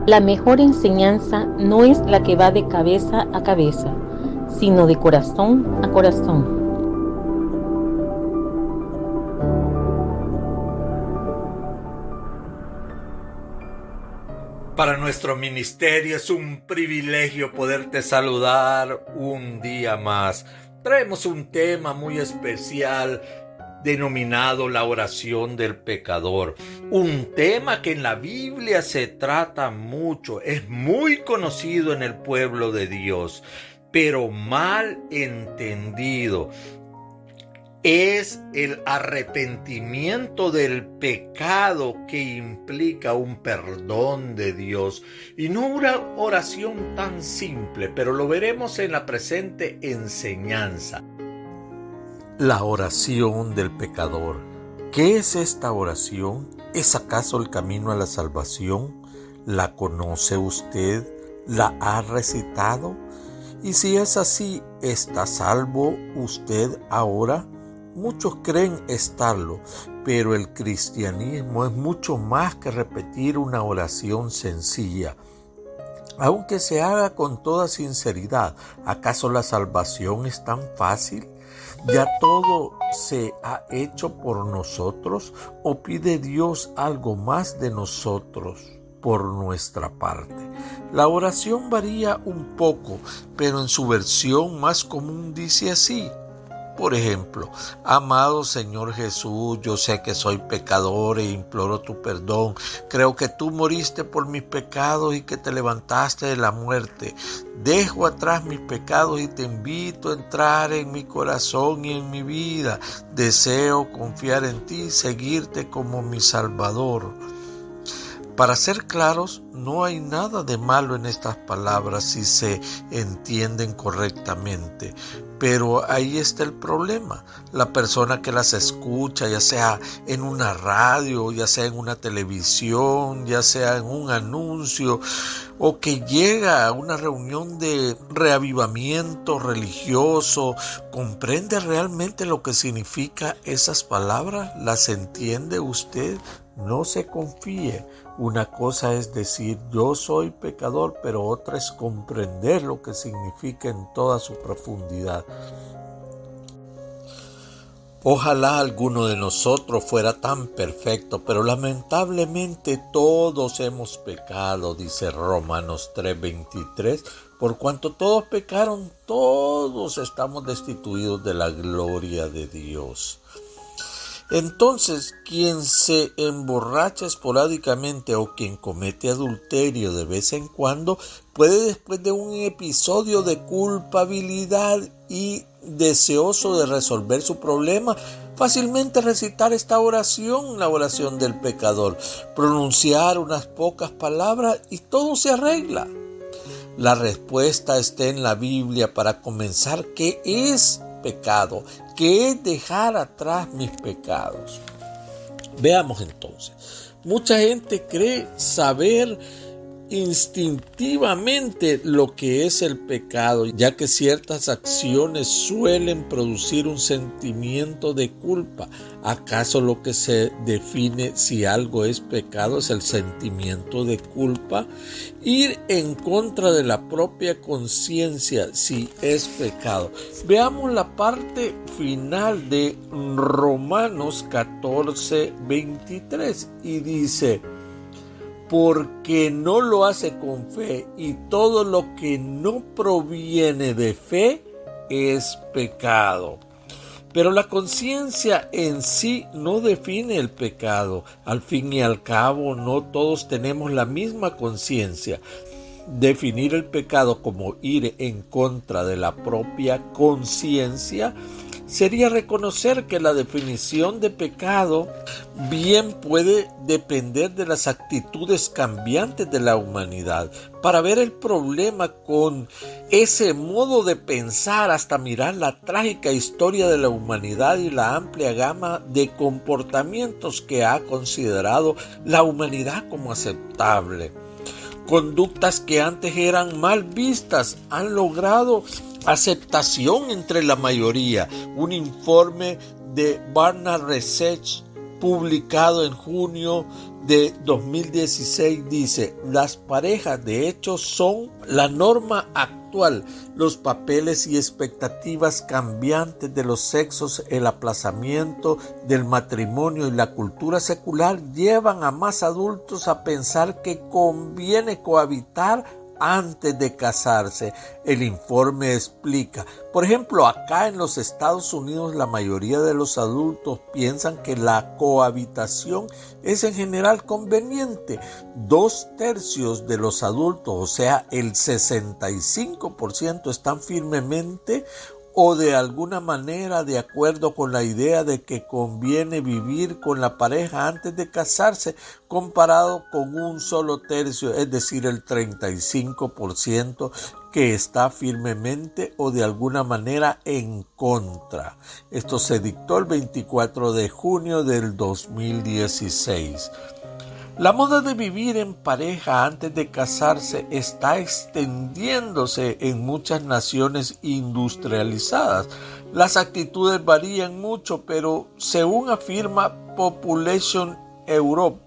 La mejor enseñanza no es la que va de cabeza a cabeza, sino de corazón a corazón. Para nuestro ministerio es un privilegio poderte saludar un día más. Traemos un tema muy especial denominado la oración del pecador. Un tema que en la Biblia se trata mucho, es muy conocido en el pueblo de Dios, pero mal entendido. Es el arrepentimiento del pecado que implica un perdón de Dios y no una oración tan simple, pero lo veremos en la presente enseñanza. La oración del pecador. ¿Qué es esta oración? ¿Es acaso el camino a la salvación? ¿La conoce usted? ¿La ha recitado? Y si es así, ¿está salvo usted ahora? Muchos creen estarlo, pero el cristianismo es mucho más que repetir una oración sencilla. Aunque se haga con toda sinceridad, ¿acaso la salvación es tan fácil? ¿Ya todo se ha hecho por nosotros o pide Dios algo más de nosotros por nuestra parte? La oración varía un poco, pero en su versión más común dice así. Por ejemplo, amado Señor Jesús, yo sé que soy pecador e imploro tu perdón. Creo que tú moriste por mis pecados y que te levantaste de la muerte. Dejo atrás mis pecados y te invito a entrar en mi corazón y en mi vida. Deseo confiar en ti y seguirte como mi Salvador. Para ser claros, no hay nada de malo en estas palabras si se entienden correctamente. Pero ahí está el problema. La persona que las escucha, ya sea en una radio, ya sea en una televisión, ya sea en un anuncio, o que llega a una reunión de reavivamiento religioso, ¿comprende realmente lo que significa esas palabras? ¿Las entiende usted? No se confíe. Una cosa es decir yo soy pecador, pero otra es comprender lo que significa en toda su profundidad. Ojalá alguno de nosotros fuera tan perfecto, pero lamentablemente todos hemos pecado, dice Romanos 3:23, por cuanto todos pecaron, todos estamos destituidos de la gloria de Dios. Entonces, quien se emborracha esporádicamente o quien comete adulterio de vez en cuando puede, después de un episodio de culpabilidad y deseoso de resolver su problema, fácilmente recitar esta oración, la oración del pecador, pronunciar unas pocas palabras y todo se arregla. La respuesta está en la Biblia para comenzar. ¿Qué es pecado? ¿Qué es dejar atrás mis pecados? Veamos entonces. Mucha gente cree saber instintivamente lo que es el pecado, ya que ciertas acciones suelen producir un sentimiento de culpa. ¿Acaso lo que se define si algo es pecado es el sentimiento de culpa? Ir en contra de la propia conciencia si es pecado. Veamos la parte final de Romanos 14:23 y dice: porque no lo hace con fe y todo lo que no proviene de fe es pecado. Pero la conciencia en sí no define el pecado. Al fin y al cabo, no todos tenemos la misma conciencia. Definir el pecado como ir en contra de la propia conciencia sería reconocer que la definición de pecado bien puede depender de las actitudes cambiantes de la humanidad. Para ver el problema con ese modo de pensar, hasta mirar la trágica historia de la humanidad y la amplia gama de comportamientos que ha considerado la humanidad como aceptable. Conductas que antes eran mal vistas han logrado aceptación entre la mayoría. Un informe de Barna Research publicado en junio de 2016, dice: las parejas de hecho son la norma actual. Los papeles y expectativas cambiantes de los sexos, el aplazamiento del matrimonio y la cultura secular llevan a más adultos a pensar que conviene cohabitar antes de casarse. El informe explica, por ejemplo, acá en los Estados Unidos la mayoría de los adultos piensan que la cohabitación es en general conveniente. 2/3 de los adultos, o sea, el 65%, están firmemente o de alguna manera de acuerdo con la idea de que conviene vivir con la pareja antes de casarse, comparado con un solo tercio, es decir, el 35%, que está firmemente o de alguna manera en contra. Esto se dictó el 24 de junio del 2016. La moda de vivir en pareja antes de casarse está extendiéndose en muchas naciones industrializadas. Las actitudes varían mucho, pero según afirma Population Europe,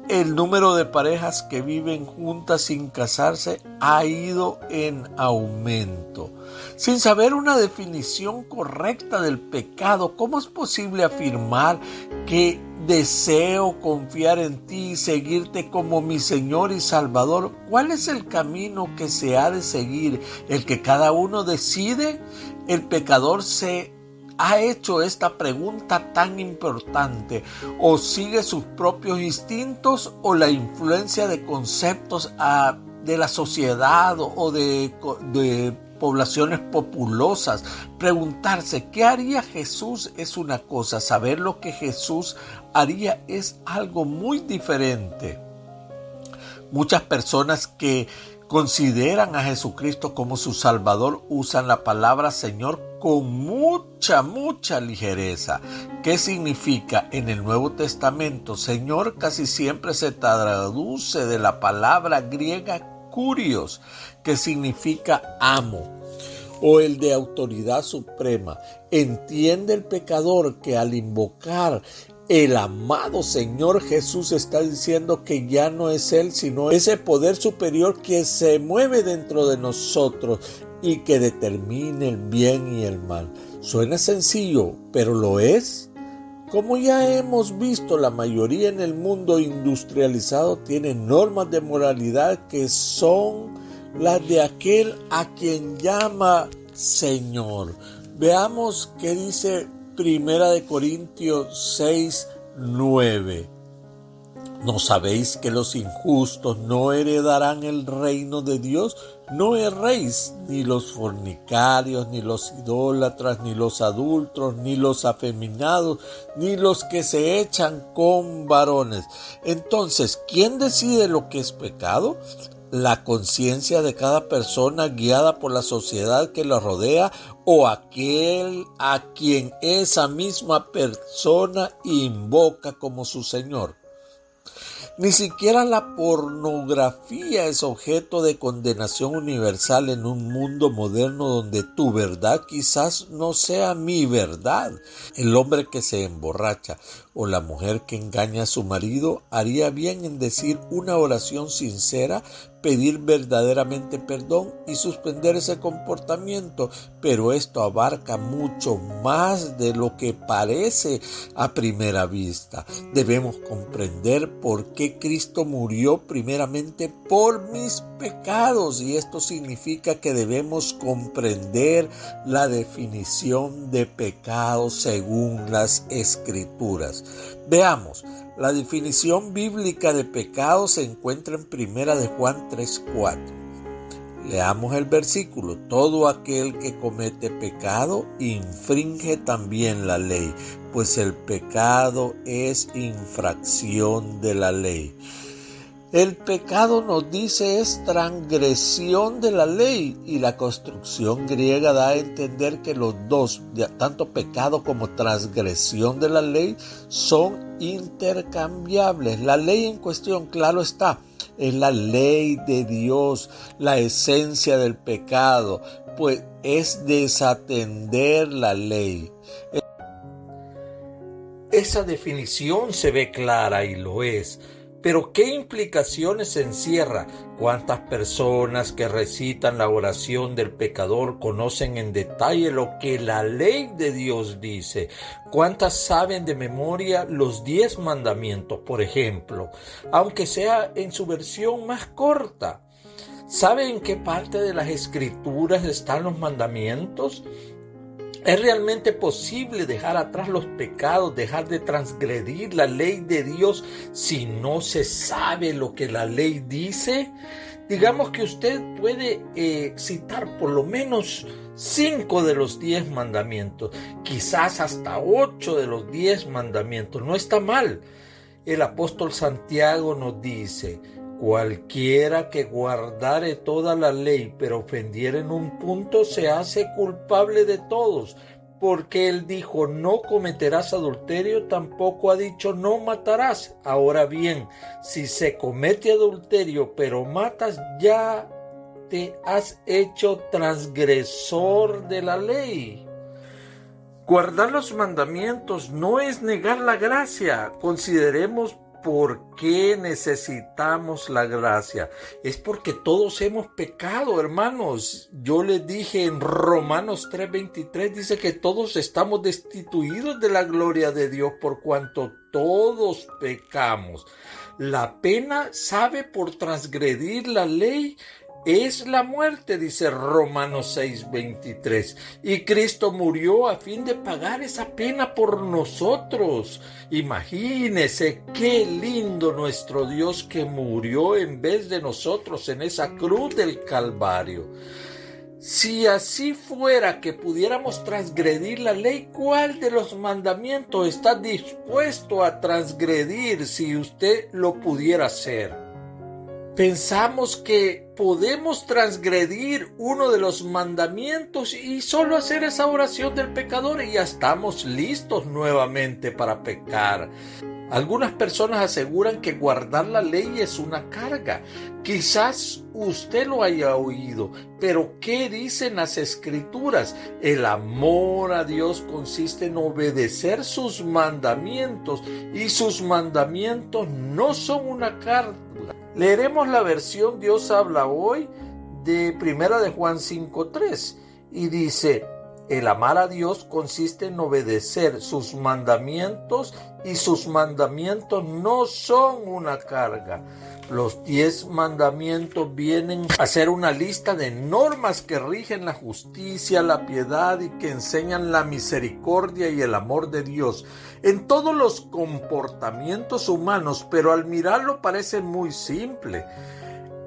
el número de parejas que viven juntas sin casarse ha ido en aumento. Sin saber una definición correcta del pecado, ¿cómo es posible afirmar que deseo confiar en ti y seguirte como mi Señor y Salvador? ¿Cuál es el camino que se ha de seguir? ¿El que cada uno decide? El pecador se ha hecho esta pregunta tan importante: o sigue sus propios instintos o la influencia de conceptos de la sociedad o de poblaciones populosas. Preguntarse ¿qué haría Jesús? Es una cosa, saber lo que Jesús haría es algo muy diferente. Muchas personas que consideran a Jesucristo como su Salvador usan la palabra Señor con mucha ligereza. ¿Qué significa? En el Nuevo Testamento, Señor casi siempre se traduce de la palabra griega kurios, que significa amo, o el de autoridad suprema. Entiende el pecador que al invocar el amado Señor Jesús está diciendo que ya no es Él, sino ese poder superior que se mueve dentro de nosotros y que determina el bien y el mal. Suena sencillo, pero ¿lo es? Como ya hemos visto, la mayoría en el mundo industrializado tiene normas de moralidad que son las de aquel a quien llama Señor. Veamos qué dice 1 Corintios 6:9. ¿No sabéis que los injustos no heredarán el reino de Dios? No erréis, ni los fornicarios, ni los idólatras, ni los adúlteros, ni los afeminados, ni los que se echan con varones. Entonces, ¿quién decide lo que es pecado? ¿La conciencia de cada persona guiada por la sociedad que la rodea, o aquel a quien esa misma persona invoca como su Señor? Ni siquiera la pornografía es objeto de condenación universal en un mundo moderno donde tu verdad quizás no sea mi verdad. El hombre que se emborracha o la mujer que engaña a su marido haría bien en decir una oración sincera, pedir verdaderamente perdón y suspender ese comportamiento, pero esto abarca mucho más de lo que parece a primera vista. Debemos comprender por qué Cristo murió primeramente por mis pecados, y esto significa que debemos comprender la definición de pecado según las Escrituras. Veamos. La definición bíblica de pecado se encuentra en 1 de Juan 3:4. Leamos el versículo. Todo aquel que comete pecado infringe también la ley, pues el pecado es infracción de la ley. El pecado, nos dice, es transgresión de la ley, y la construcción griega da a entender que los dos, tanto pecado como transgresión de la ley, son intercambiables. La ley en cuestión, claro está, es la ley de Dios. La esencia del pecado, pues, es desatender la ley. Esa definición se ve clara y lo es. Pero ¿qué implicaciones encierra? ¿Cuántas personas que recitan la oración del pecador conocen en detalle lo que la ley de Dios dice? ¿Cuántas saben de memoria los 10 mandamientos, por ejemplo, aunque sea en su versión más corta? ¿Sabe en qué parte de las Escrituras están los mandamientos? ¿Es realmente posible dejar atrás los pecados, dejar de transgredir la ley de Dios si no se sabe lo que la ley dice? Digamos que usted puede citar por lo menos 5 de los 10 mandamientos, quizás hasta 8 de los 10 mandamientos. No está mal. El apóstol Santiago nos dice: cualquiera que guardare toda la ley, pero ofendiere en un punto, se hace culpable de todos. Porque él dijo: no cometerás adulterio, tampoco ha dicho: no matarás. Ahora bien, si se comete adulterio, pero matas, ya te has hecho transgresor de la ley. Guardar los mandamientos no es negar la gracia. Consideremos por qué necesitamos la gracia. Es porque todos hemos pecado, hermanos. Yo les dije en Romanos 3:23, dice que todos estamos destituidos de la gloria de Dios por cuanto todos pecamos. La pena, ¿sabe? Por transgredir la ley es la muerte, dice Romanos 6:23. Y Cristo murió a fin de pagar esa pena por nosotros. Imagínese qué lindo nuestro Dios que murió en vez de nosotros en esa cruz del Calvario. Si así fuera que pudiéramos transgredir la ley, ¿cuál de los mandamientos está dispuesto a transgredir si usted lo pudiera hacer? Pensamos que podemos transgredir uno de los mandamientos y solo hacer esa oración del pecador y ya estamos listos nuevamente para pecar. Algunas personas aseguran que guardar la ley es una carga. Quizás usted lo haya oído, pero ¿qué dicen las Escrituras? El amor a Dios consiste en obedecer sus mandamientos y sus mandamientos no son una carga. Leeremos la versión Dios habla hoy de 1 de Juan 5:3 y dice: el amar a Dios consiste en obedecer sus mandamientos y sus mandamientos no son una carga. Los 10 mandamientos vienen a ser una lista de normas que rigen la justicia, la piedad y que enseñan la misericordia y el amor de Dios en todos los comportamientos humanos, pero al mirarlo parece muy simple.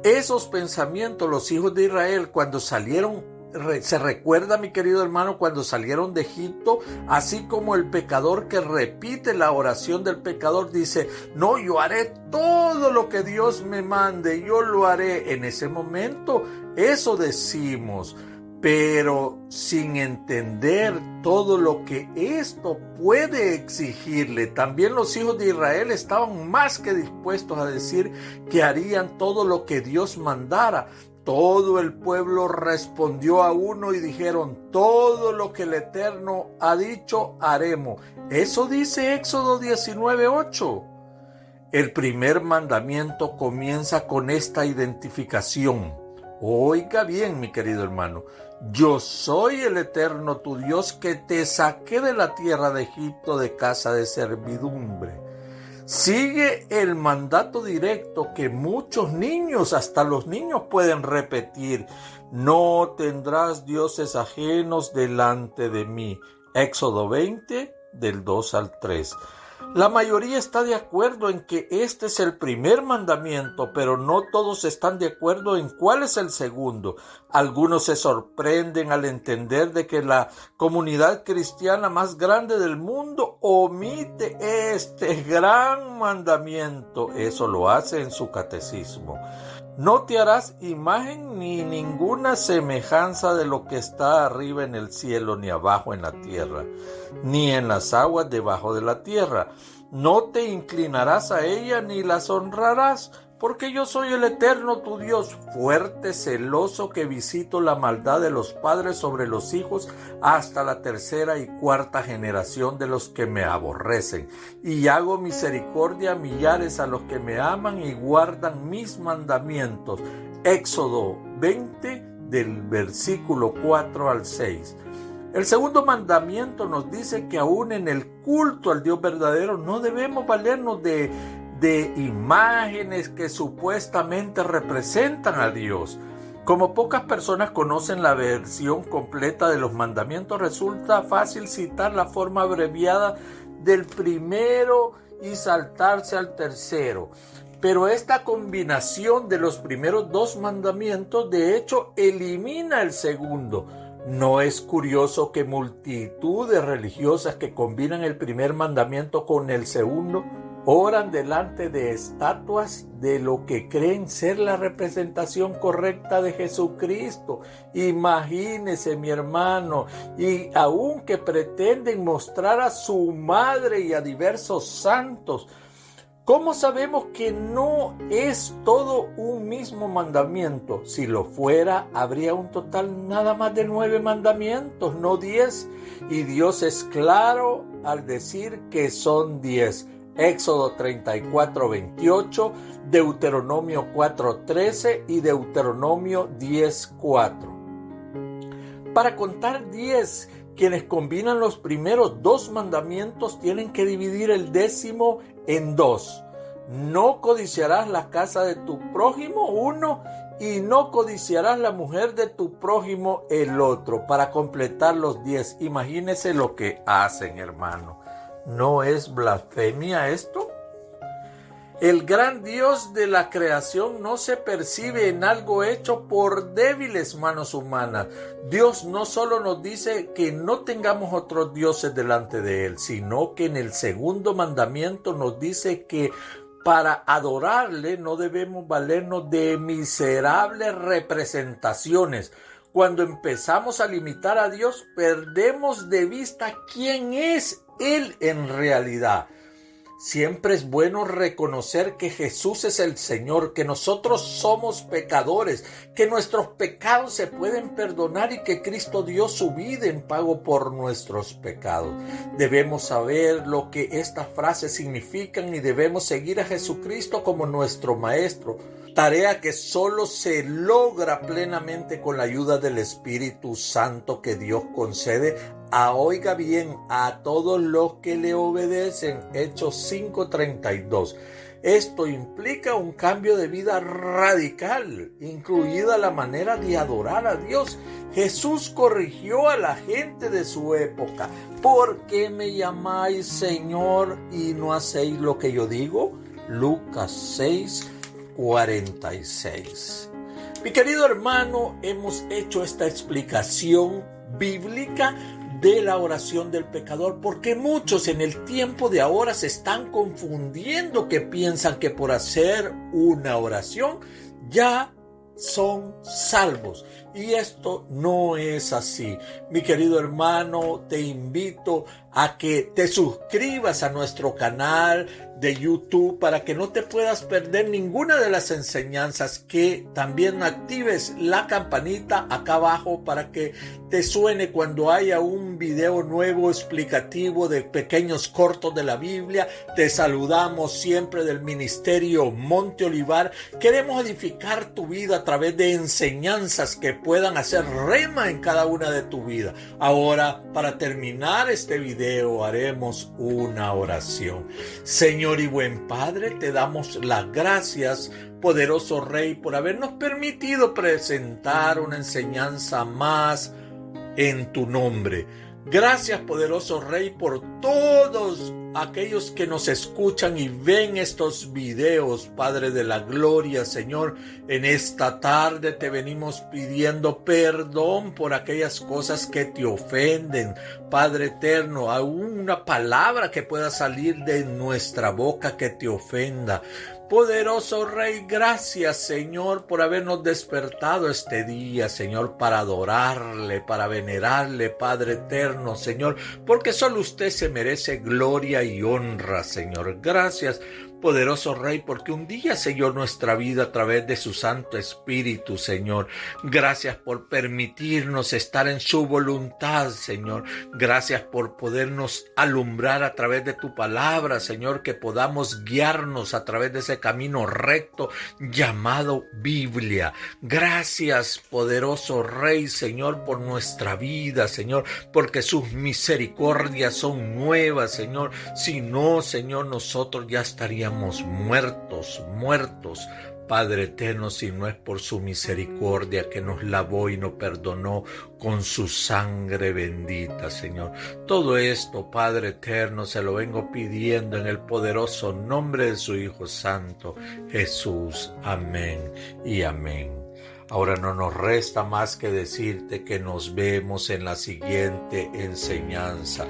Esos pensamientos los hijos de Israel cuando salieron, se recuerda, mi querido hermano, cuando salieron de Egipto, así como el pecador que repite la oración del pecador dice: no, yo haré todo lo que Dios me mande, yo lo haré. En ese momento eso decimos, pero sin entender todo lo que esto puede exigirle. También los hijos de Israel estaban más que dispuestos a decir que harían todo lo que Dios mandara. Todo el pueblo respondió a uno y dijeron: todo lo que el Eterno ha dicho haremos. Eso dice Éxodo 19:8. El primer mandamiento comienza con esta identificación. Oiga bien, mi querido hermano: yo soy el Eterno tu Dios que te saqué de la tierra de Egipto, de casa de servidumbre. Sigue el mandato directo que muchos niños, hasta los niños, pueden repetir: no tendrás dioses ajenos delante de mí. Éxodo 20, del 2 al 3. La mayoría está de acuerdo en que este es el primer mandamiento, pero no todos están de acuerdo en cuál es el segundo. Algunos se sorprenden al entender de que la comunidad cristiana más grande del mundo omite este gran mandamiento. Eso lo hace en su catecismo. No te harás imagen ni ninguna semejanza de lo que está arriba en el cielo, ni abajo en la tierra, ni en las aguas debajo de la tierra. No te inclinarás a ella ni las honrarás, Porque yo soy el Eterno tu Dios, fuerte, celoso, que visito la maldad de los padres sobre los hijos hasta la tercera y cuarta generación de los que me aborrecen. Y hago misericordia a millares a los que me aman y guardan mis mandamientos. Éxodo 20, del versículo 4 al 6. El segundo mandamiento nos dice que aún en el culto al Dios verdadero no debemos valernos de imágenes que supuestamente representan a Dios. Como pocas personas conocen la versión completa de los mandamientos, resulta fácil citar la forma abreviada del primero y saltarse al tercero. Pero esta combinación de los primeros dos mandamientos, de hecho, elimina el segundo. ¿No es curioso que multitudes religiosas que combinan el primer mandamiento con el segundo oran delante de estatuas de lo que creen ser la representación correcta de Jesucristo? Imagínese, mi hermano, y aun que pretenden mostrar a su madre y a diversos santos. ¿Cómo sabemos que no es todo un mismo mandamiento? Si lo fuera, habría un total nada más de 9 mandamientos, no 10. Y Dios es claro al decir que son 10. Éxodo 34:28, Deuteronomio 4:13 y Deuteronomio 10:4. Para contar 10, quienes combinan los primeros dos mandamientos tienen que dividir el 10º en 2. No codiciarás la casa de tu prójimo, 1, y no codiciarás la mujer de tu prójimo, el otro, para completar los 10. Imagínese lo que hacen, hermano. ¿No es blasfemia esto? El gran Dios de la creación no se percibe en algo hecho por débiles manos humanas. Dios no solo nos dice que no tengamos otros dioses delante de Él, sino que en el segundo mandamiento nos dice que para adorarle no debemos valernos de miserables representaciones. Cuando empezamos a limitar a Dios, perdemos de vista quién es Él en realidad. Siempre es bueno reconocer que Jesús es el Señor, que nosotros somos pecadores, que nuestros pecados se pueden perdonar y que Cristo dio su vida en pago por nuestros pecados. Debemos saber lo que estas frases significan y debemos seguir a Jesucristo como nuestro Maestro, tarea que solo se logra plenamente con la ayuda del Espíritu Santo que Dios concede oiga bien, a todos los que le obedecen. Hechos 5:32. Esto implica un cambio de vida radical, incluida la manera de adorar a Dios. Jesús corrigió a la gente de su época. ¿Por qué me llamáis Señor y no hacéis lo que yo digo? Lucas 6:46. Mi querido hermano, hemos hecho esta explicación bíblica de la oración del pecador, porque muchos en el tiempo de ahora se están confundiendo, que piensan que por hacer una oración ya son salvos, y esto no es así. Mi querido hermano, te invito a que te suscribas a nuestro canal de YouTube para que no te puedas perder ninguna de las enseñanzas, que también actives la campanita acá abajo para que te suene cuando haya un video nuevo explicativo de pequeños cortos de la Biblia. Te saludamos siempre del Ministerio Monte Olivar. Queremos edificar tu vida a través de enseñanzas que puedan hacer rema en cada una de tu vida. Ahora, para terminar este video, haremos una oración. Señor y buen Padre, te damos las gracias, poderoso Rey, por habernos permitido presentar una enseñanza más en tu nombre. Gracias, poderoso Rey, por todos aquellos que nos escuchan y ven estos videos, Padre de la gloria. Señor, en esta tarde te venimos pidiendo perdón por aquellas cosas que te ofenden, Padre eterno, aún una palabra que pueda salir de nuestra boca que te ofenda. Poderoso Rey, gracias, Señor, por habernos despertado este día, Señor, para adorarle, para venerarle, Padre eterno, Señor, porque solo usted se merece gloria gloria y honra, Señor. Gracias, poderoso Rey, porque un día selló nuestra vida a través de su Santo Espíritu, Señor. Gracias por permitirnos estar en su voluntad, Señor. Gracias por podernos alumbrar a través de tu palabra, Señor, que podamos guiarnos a través de ese camino recto llamado Biblia. Gracias, poderoso Rey, Señor, por nuestra vida, Señor, porque sus misericordias son nuevas, Señor. Si no, Señor, nosotros ya estaríamos muertos. Padre eterno, si no es por su misericordia que nos lavó y nos perdonó con su sangre bendita, Señor. Todo esto, Padre eterno, se lo vengo pidiendo en el poderoso nombre de su Hijo Santo, Jesús. Amén y amén. Ahora no nos resta más que decirte que nos vemos en la siguiente enseñanza.